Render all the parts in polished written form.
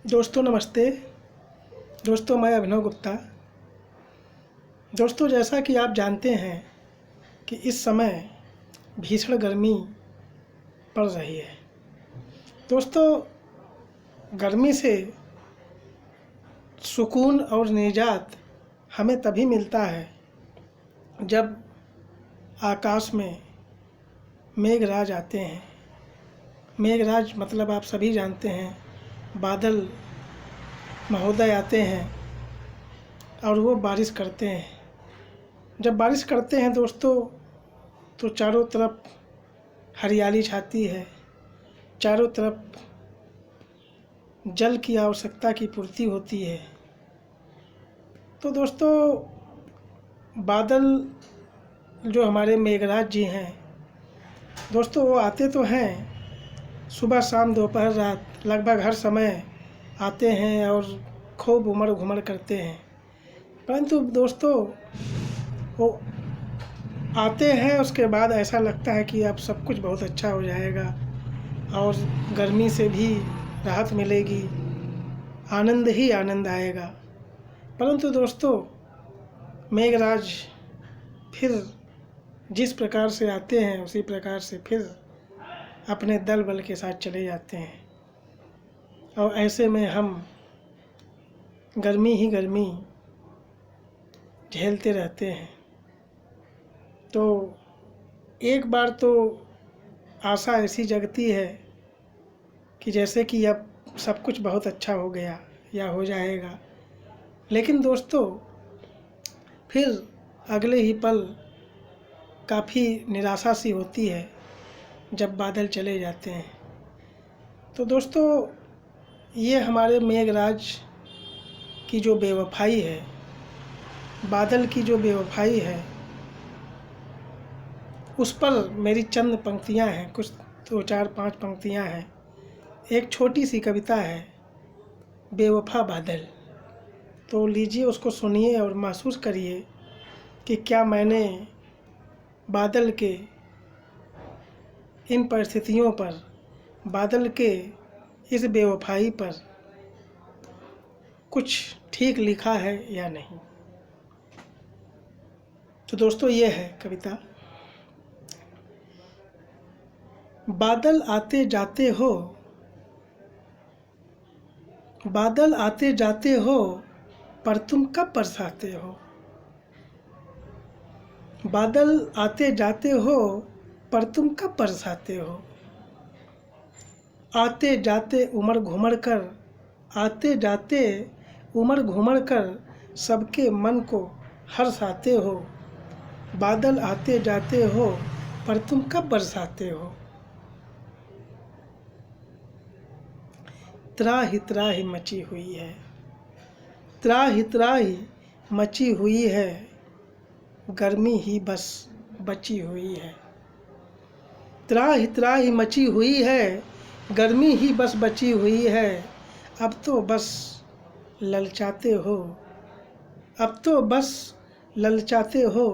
दोस्तों नमस्ते। दोस्तों मैं अभिनव गुप्ता। दोस्तों जैसा कि आप जानते हैं कि इस समय भीषण गर्मी पड़ रही है। दोस्तों गर्मी से सुकून और निजात हमें तभी मिलता है जब आकाश में मेघराज आते हैं। मेघराज मतलब आप सभी जानते हैं, बादल महोदय आते हैं और वो बारिश करते हैं। जब बारिश करते हैं दोस्तों तो चारों तरफ हरियाली छाती है, चारों तरफ जल की आवश्यकता की पूर्ति होती है। तो दोस्तों बादल जो हमारे मेघराज जी हैं दोस्तों, वो आते तो हैं सुबह शाम दोपहर रात, लगभग हर समय आते हैं और खूब उमड़ घुमड़ करते हैं। परंतु दोस्तों वो आते हैं, उसके बाद ऐसा लगता है कि अब सब कुछ बहुत अच्छा हो जाएगा और गर्मी से भी राहत मिलेगी, आनंद ही आनंद आएगा। परंतु दोस्तों मेघराज फिर जिस प्रकार से आते हैं उसी प्रकार से फिर अपने दल बल के साथ चले जाते हैं और ऐसे में हम गर्मी ही गर्मी झेलते रहते हैं। तो एक बार तो आशा ऐसी जगती है कि जैसे कि अब सब कुछ बहुत अच्छा हो गया या हो जाएगा, लेकिन दोस्तों फिर अगले ही पल काफ़ी निराशा सी होती है जब बादल चले जाते हैं। तो दोस्तों ये हमारे मेघराज की जो बेवफाई है, बादल की जो बेवफाई है, उस पर मेरी चंद पंक्तियां हैं, कुछ 2-4-5 पंक्तियां हैं। एक छोटी सी कविता है, बेवफा बादल। तो लीजिए उसको सुनिए और महसूस करिए कि क्या मैंने बादल के इन परिस्थितियों पर, बादल के इस बेवफाई पर कुछ ठीक लिखा है या नहीं। तो दोस्तों ये है कविता। बादल आते जाते हो, बादल आते जाते हो, पर तुम कब बरसाते हो। बादल आते जाते हो, पर तुम कब बरसाते हो। आते जाते उमड़ घुमड़ कर, आते जाते उमड़ घुमड़ कर सबके मन को हर्षाते हो। बादल आते जाते हो, पर तुम कब बरसाते हो। त्राहि त्राहि मची हुई है, त्राहि त्राहि मची हुई है, गर्मी ही बस बची हुई है। त्राहि त्राहि मची हुई है, गर्मी ही बस बची हुई है। अब तो बस ललचाते हो, अब तो बस ललचाते हो,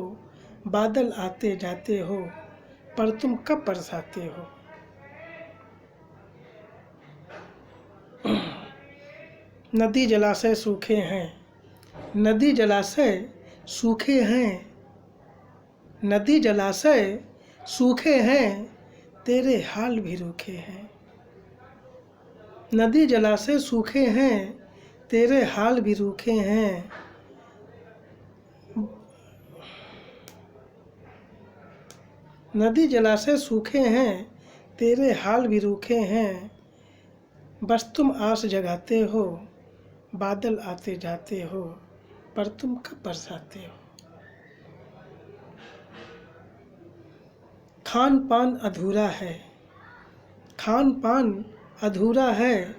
बादल आते जाते हो, पर तुम कब बरसाते हो। नदी जलाशय सूखे हैं, नदी जलाशय सूखे हैं, नदी जलाशय सूखे हैं, तेरे हाल भी रूखे हैं। नदी जलाशय सूखे हैं, तेरे हाल भी रूखे हैं। नदी जलाशय सूखे हैं, तेरे हाल भी रूखे हैं। बस तुम आस जगाते हो, बादल आते जाते हो, पर तुम कब बरसाते हो। खान पान अधूरा है, खान पान अधूरा है,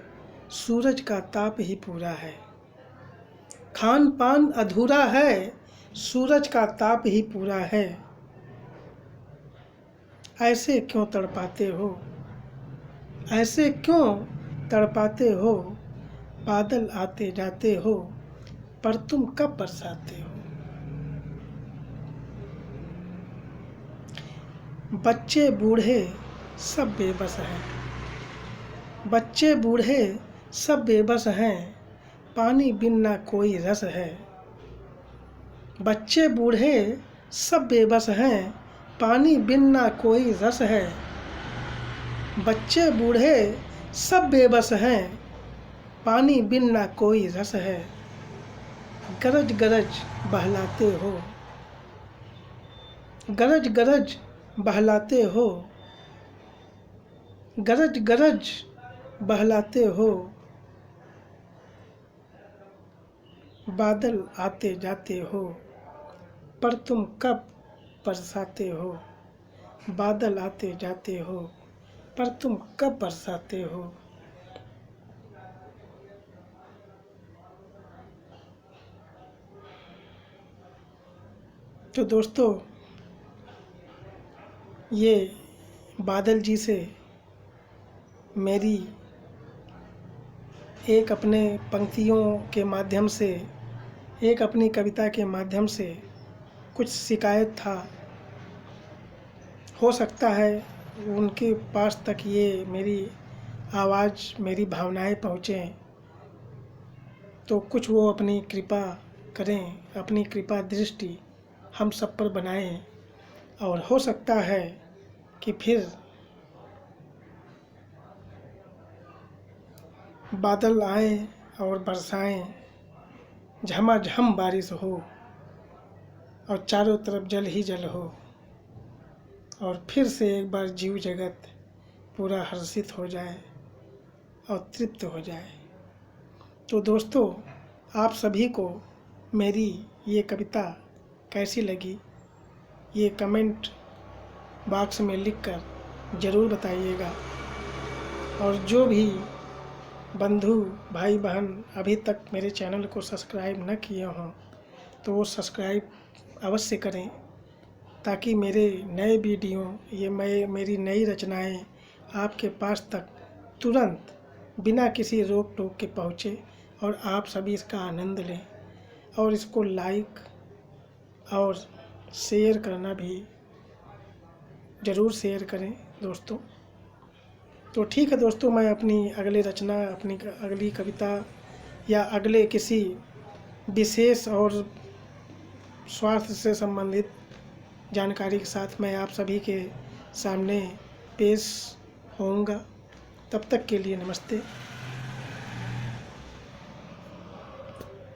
सूरज का ताप ही पूरा है। खान पान अधूरा है, सूरज का ताप ही पूरा है। ऐसे क्यों तड़पाते हो, ऐसे क्यों तड़पाते हो, बादल आते जाते हो, पर तुम कब बरसाते हो। बच्चे बूढ़े सब बेबस हैं, बच्चे बूढ़े सब बेबस हैं, पानी बिन ना कोई रस है। बच्चे बूढ़े सब बेबस हैं, पानी बिन ना कोई रस है। बच्चे बूढ़े सब बेबस हैं, पानी बिन ना कोई रस है। गरज गरज बहलाते हो, गरज गरज बहलाते हो, गरज गरज बहलाते हो। बादल आते जाते हो, पर तुम कब बरसाते हो। बादल आते जाते हो, पर तुम कब बरसाते हो। तो दोस्तों, ये बादल जी से मेरी एक अपने पंक्तियों के माध्यम से, एक अपनी कविता के माध्यम से कुछ शिकायत था। हो सकता है उनके पास तक ये मेरी आवाज़, मेरी भावनाएं पहुँचें, तो कुछ वो अपनी कृपा करें, अपनी कृपा दृष्टि हम सब पर बनाएं। और हो सकता है कि फिर बादल आए और बरसाएं, झमाझम बारिश हो और चारों तरफ जल ही जल हो, और फिर से एक बार जीव जगत पूरा हर्षित हो जाए और तृप्त हो जाए। तो दोस्तों, आप सभी को मेरी ये कविता कैसी लगी, ये कमेंट बॉक्स में लिखकर ज़रूर बताइएगा। और जो भी बंधु भाई बहन अभी तक मेरे चैनल को सब्सक्राइब न किए हों, तो वो सब्सक्राइब अवश्य करें, ताकि मेरे नए वीडियो, मेरी नई रचनाएं आपके पास तक तुरंत बिना किसी रोक टोक के पहुँचे और आप सभी इसका आनंद लें। और इसको लाइक और शेयर करना भी ज़रूर शेयर करें दोस्तों। तो ठीक है दोस्तों, मैं अपनी अगली रचना, अपनी अगली कविता या अगले किसी विशेष और स्वास्थ्य से संबंधित जानकारी के साथ मैं आप सभी के सामने पेश होऊंगा। तब तक के लिए नमस्ते।